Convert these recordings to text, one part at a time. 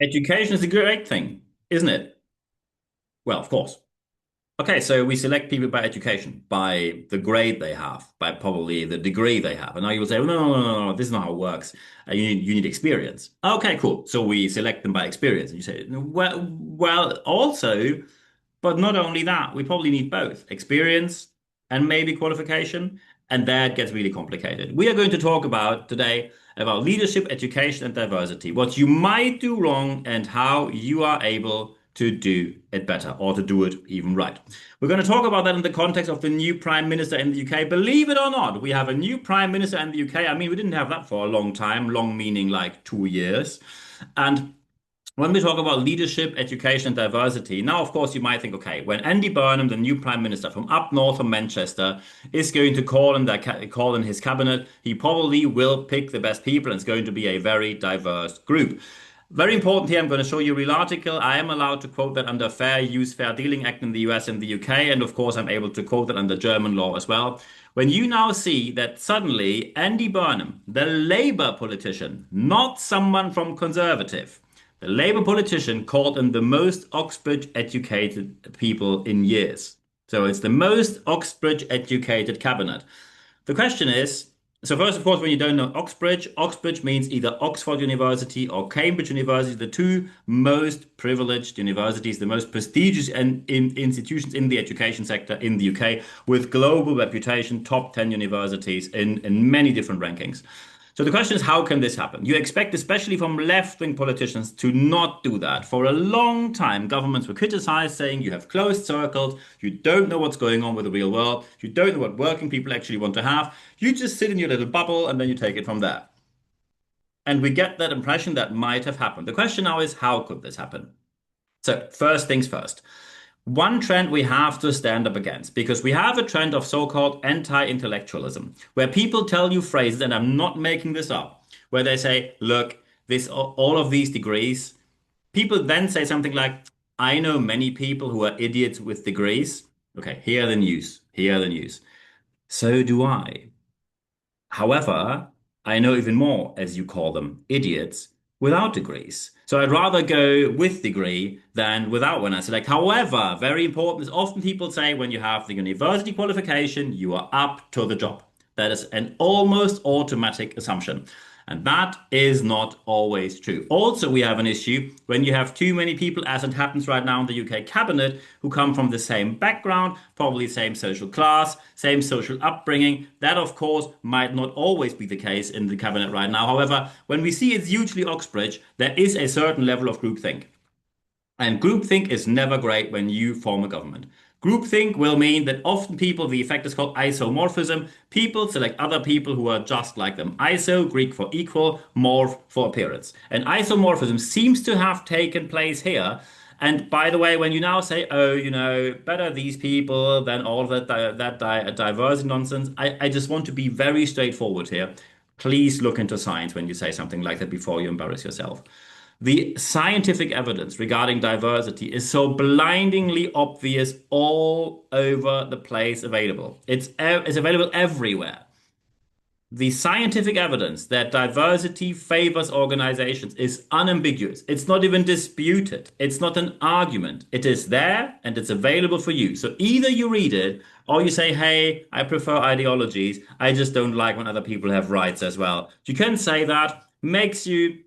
Education is a great thing, isn't it? Well, of course. Okay, so we select people by education, by the grade they have, by probably the degree they have. And now you will say, well, no, this is not how it works. You need experience. Okay, cool. So we select them by experience. And you say, well, also, but not only that, we probably need both experience and maybe qualification. And that gets really complicated. We are going to talk about today about leadership, education, and diversity, what you might do wrong and how you are able to do it better or to do it even right. We're going to talk about that in the context of the new Prime Minister in the UK. Believe it or not, we have a new Prime Minister in the UK. I mean, we didn't have that for a long time, long meaning like 2 years. And when we talk about leadership, education, and diversity, now, of course, you might think, okay, when Andy Burnham, the new Prime Minister from up north from Manchester, is going to call in his cabinet, he probably will pick the best people, and it's going to be a very diverse group. Very important here, I'm going to show you a real article. I am allowed to quote that under Fair Use, Fair Dealing Act in the US and the UK, and of course, I'm able to quote that under German law as well. When you now see that suddenly Andy Burnham, the Labour politician, not someone from Conservative, the Labour politician called in the most Oxbridge educated people in years. So it's the most Oxbridge educated cabinet. The question is, so first, of course, when you don't know Oxbridge, Oxbridge means either Oxford University or Cambridge University, the two most privileged universities, the most prestigious institutions in the education sector in the UK, with global reputation, top 10 universities in many different rankings. So the question is, how can this happen? You expect, especially from left-wing politicians, to not do that. For a long time, governments were criticized, saying you have closed circles, you don't know what's going on with the real world, you don't know what working people actually want to have, you just sit in your little bubble and then you take it from there. And we get that impression that might have happened. The question now is, how could this happen? So first things first. One trend we have to stand up against, because we have a trend of so-called anti-intellectualism, where people tell you phrases, and I'm not making this up, where they say, look, all of these degrees, people then say something like, I know many people who are idiots with degrees. Okay, here are the news. Here are the news. So do I. However, I know even more, as you call them, idiots without degrees. So I'd rather go with degree than without one. I select. However, very important is often people say when you have the university qualification, you are up to the job. That is an almost automatic assumption. And that is not always true. Also, we have an issue when you have too many people, as it happens right now in the UK cabinet, who come from the same background, probably same social class, same social upbringing. That, of course, might not always be the case in the cabinet right now. However, when we see it's hugely Oxbridge, there is a certain level of groupthink. And groupthink is never great when you form a government. Groupthink will mean that often people, the effect is called isomorphism. People select other people who are just like them. Iso, Greek for equal, morph for appearance. And isomorphism seems to have taken place here. And by the way, when you now say, oh, better these people than all that diverse nonsense, I just want to be very straightforward here. Please look into science when you say something like that before you embarrass yourself. The scientific evidence regarding diversity is so blindingly obvious all over the place available. It's available everywhere. The scientific evidence that diversity favors organizations is unambiguous. It's not even disputed. It's not an argument. It is there and it's available for you. So either you read it or you say, hey, I prefer ideologies. I just don't like when other people have rights as well. You can say that, makes you,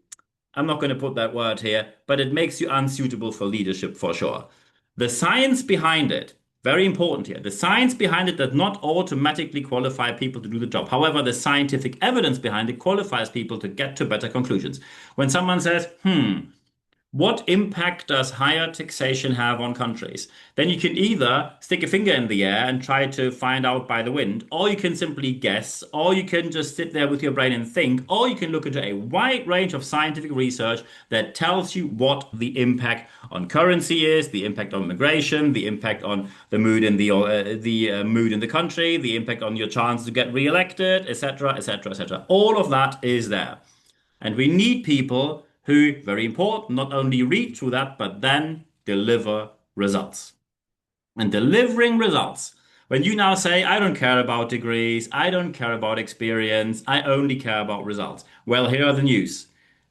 I'm not going to put that word here, but it makes you unsuitable for leadership for sure. The science behind it, very important here, the science behind it does not automatically qualify people to do the job. However, the scientific evidence behind it qualifies people to get to better conclusions. When someone says, what impact does higher taxation have on countries? Then you can either stick a finger in the air and try to find out by the wind, or you can simply guess, or you can just sit there with your brain and think, or you can look into a wide range of scientific research that tells you what the impact on currency is, the impact on migration, the impact on the mood in the mood in the country, the impact on your chance to get re-elected, etc., etc., etc. All of that is there. And we need people who, very important, not only read through that, but then deliver results. And delivering results, when you now say, I don't care about degrees, I don't care about experience, I only care about results. Well, here are the news.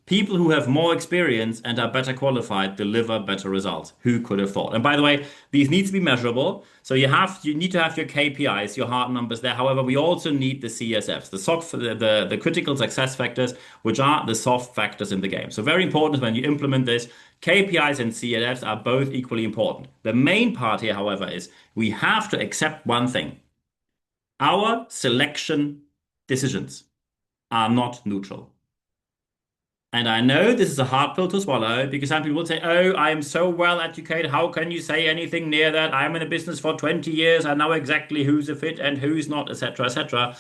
People who have more experience and are better qualified deliver better results. Who could have thought? And by the way, these need to be measurable. So you need to have your KPIs, your hard numbers there. However, we also need the CSFs, the critical success factors, which are the soft factors in the game. So very important when you implement this. KPIs and CSFs are both equally important. The main part here, however, is we have to accept one thing. Our selection decisions are not neutral. And I know this is a hard pill to swallow because some people will say, oh, I am so well educated. How can you say anything near that? I'm in a business for 20 years. I know exactly who's a fit and who's not, etc., etc.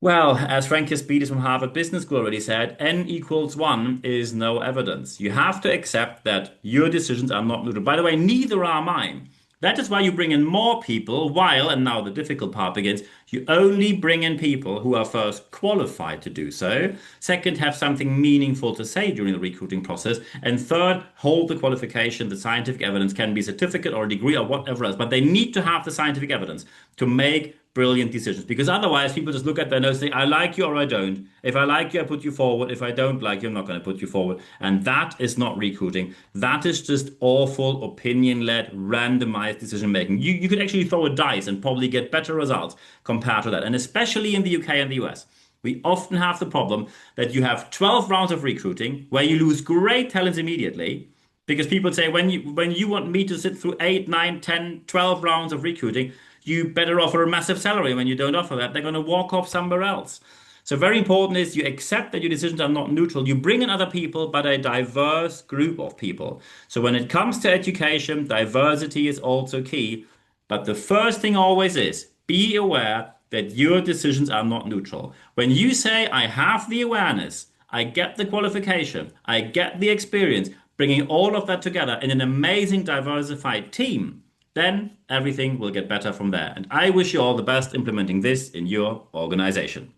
Well, as Frank Speeders from Harvard Business School already said, n equals 1 is no evidence. You have to accept that your decisions are not neutral. By the way, neither are mine. That is why you bring in more people while, and now the difficult part begins, you only bring in people who are first qualified to do so, second, have something meaningful to say during the recruiting process, and third, hold the qualification. The scientific evidence can be a certificate or a degree or whatever else, but they need to have the scientific evidence to make brilliant decisions, because otherwise people just look at their notes and say, I like you or I don't. If I like you, I put you forward. If I don't like you, I'm not going to put you forward. And that is not recruiting. That is just awful, opinion-led, randomized decision making. You could actually throw a dice and probably get better results compared to that. And especially in the UK and the US, we often have the problem that you have 12 rounds of recruiting where you lose great talents immediately. Because people say, when you want me to sit through 8, 9, 10, 12 rounds of recruiting, you better offer a massive salary. When you don't offer that, they're going to walk off somewhere else. So very important is you accept that your decisions are not neutral. You bring in other people, but a diverse group of people. So when it comes to education, diversity is also key. But the first thing always is be aware that your decisions are not neutral. When you say, I have the awareness, I get the qualification, I get the experience, bringing all of that together in an amazing diversified team, then everything will get better from there. And I wish you all the best implementing this in your organization.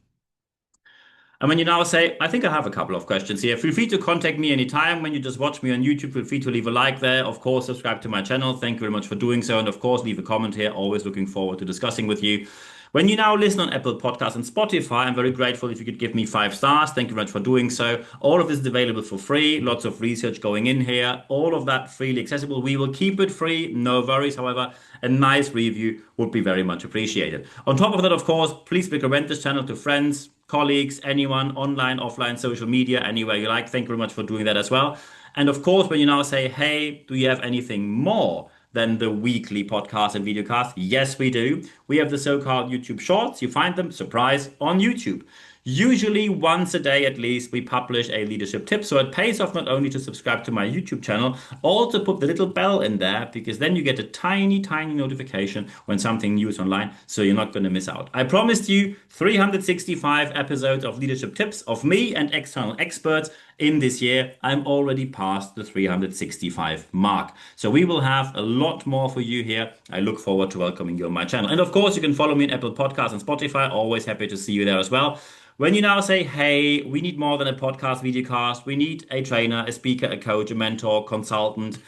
And when you now say, I think I have a couple of questions here, feel free to contact me anytime. When you just watch me on YouTube, feel free to leave a like there. Of course, subscribe to my channel. Thank you very much for doing so. And of course, leave a comment here. Always looking forward to discussing with you. When you now listen on Apple Podcasts and Spotify, I'm very grateful if you could give me 5 stars. Thank you very much for doing so. All of this is available for free. Lots of research going in here. All of that freely accessible. We will keep it free. No worries. However, a nice review would be very much appreciated. On top of that, of course, please recommend this channel to friends, colleagues, anyone, online, offline, social media, anywhere you like. Thank you very much for doing that as well. And of course, when you now say, hey, do you have anything more than the weekly podcast and videocast? Yes, we do. We have the so-called YouTube Shorts. You find them, surprise, on YouTube. Usually once a day at least, we publish a leadership tip. So it pays off not only to subscribe to my YouTube channel, also put the little bell in there, because then you get a tiny, tiny notification when something new is online. So you're not going to miss out. I promised you 365 episodes of leadership tips of me and external experts in this year. I'm already past the 365 mark. So we will have a lot more for you here. I look forward to welcoming you on my channel. And of course, you can follow me on Apple Podcasts and Spotify. Always happy to see you there as well. When you now say, hey, we need more than a podcast, videocast, we need a trainer, a speaker, a coach, a mentor, consultant,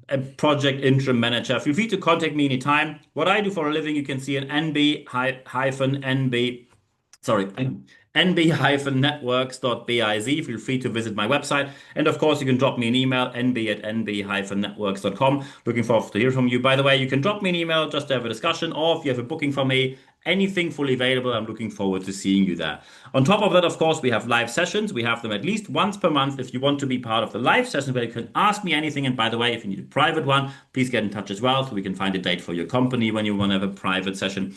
a project interim manager, feel free to contact me anytime. What I do for a living, you can see an nb-networks.biz. Feel free to visit my website. And of course, you can drop me an email, nb@nb-networks.com. Looking forward to hear from you. By the way, you can drop me an email just to have a discussion, or if you have a booking for me, anything fully available. I'm looking forward to seeing you there. On top of that, of course, we have live sessions. We have them at least once per month. If you want to be part of the live session where you can ask me anything. And by the way, if you need a private one, please get in touch as well so we can find a date for your company when you want to have a private session.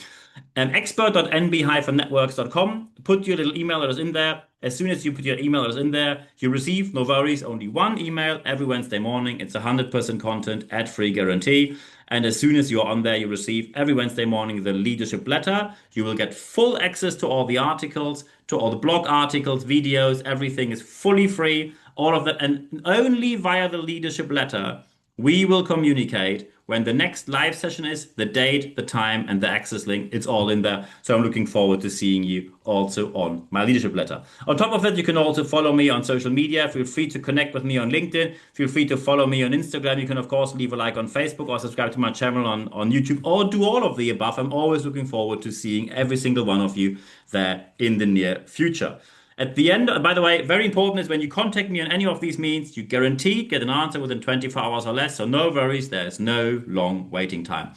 expert.nb-networks.com. Put your little email address in there. As soon as you put your email address in there, you receive, no worries, only one email every Wednesday morning. It's 100% content, ad-free guarantee. And as soon as you're on there, you receive every Wednesday morning the leadership letter. You will get full access to all the articles, to all the blog articles, videos. Everything is fully free, all of that. And only via the leadership letter, we will communicate when the next live session is, the date, the time, and the access link. It's all in there. So I'm looking forward to seeing you also on my leadership letter. On top of that, you can also follow me on social media. Feel free to connect with me on LinkedIn. Feel free to follow me on Instagram. You can, of course, leave a like on Facebook or subscribe to my channel on YouTube, or do all of the above. I'm always looking forward to seeing every single one of you there in the near future. At the end, by the way, very important is when you contact me on any of these means, you guaranteed get an answer within 24 hours or less. So no worries, there's no long waiting time.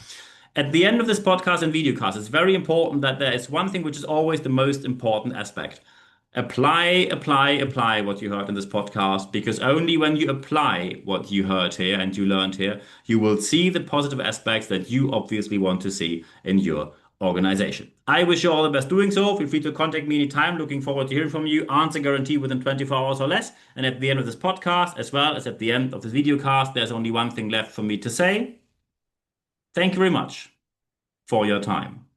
At the end of this podcast and videocast, it's very important that there is one thing which is always the most important aspect. Apply what you heard in this podcast, because only when you apply what you heard here and you learned here, you will see the positive aspects that you obviously want to see in your organization. I wish you all the best doing so. Feel free to contact me anytime. Looking forward to hearing from you. Answer guarantee within 24 hours or less. And at the end of this podcast, as well as at the end of this videocast, there's only one thing left for me to say. Thank you very much for your time.